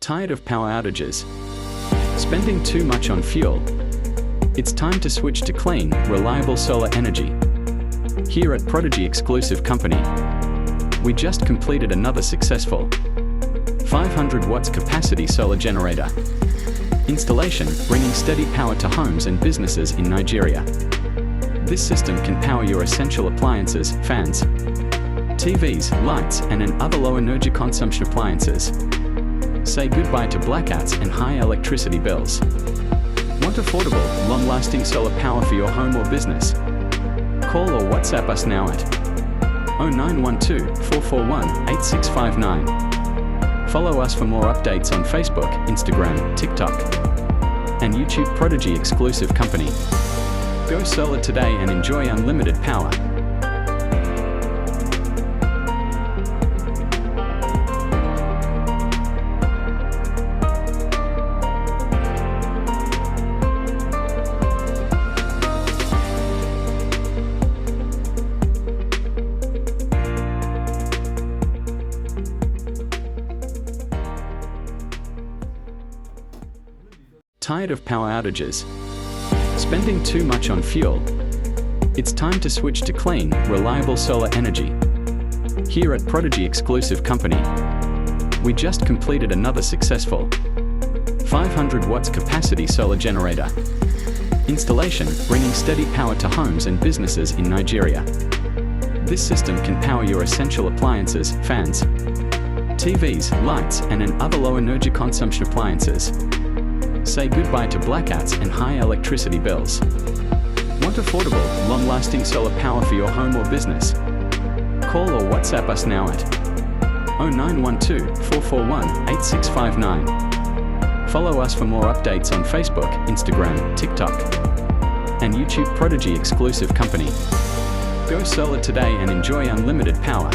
Tired of power outages? Spending too much on fuel? It's time to switch to clean, reliable solar energy. Here at Prodigy Exclusive Company, we just completed another successful 500 watts capacity solar generator installation, bringing steady power to homes and businesses in Nigeria. This system can power your essential appliances, fans, TVs, lights, and other low energy consumption appliances. Say goodbye to blackouts and high electricity bills. Want affordable, long-lasting solar power for your home or business? Call or WhatsApp us now at 0912-441-8659. Follow us for more updates on Facebook, Instagram, TikTok, and YouTube. Prodigy Exclusive Company. Go solar today and enjoy unlimited power. Tired of power outages? Spending too much on fuel? It's time to switch to clean, reliable solar energy. Here at Prodigy Exclusive Company, we just completed another successful 500 watts capacity solar generator installation, bringing steady power to homes and businesses in Nigeria. This system can power your essential appliances, fans, TVs, lights, and other low energy consumption appliances. Say goodbye to blackouts and high electricity bills. Want affordable, long-lasting solar power for your home or business? Call or WhatsApp us now at 0912-441-8659. Follow us for more updates on Facebook, Instagram, TikTok, and YouTube. Prodigy Exclusive Company. Go solar today and enjoy unlimited power.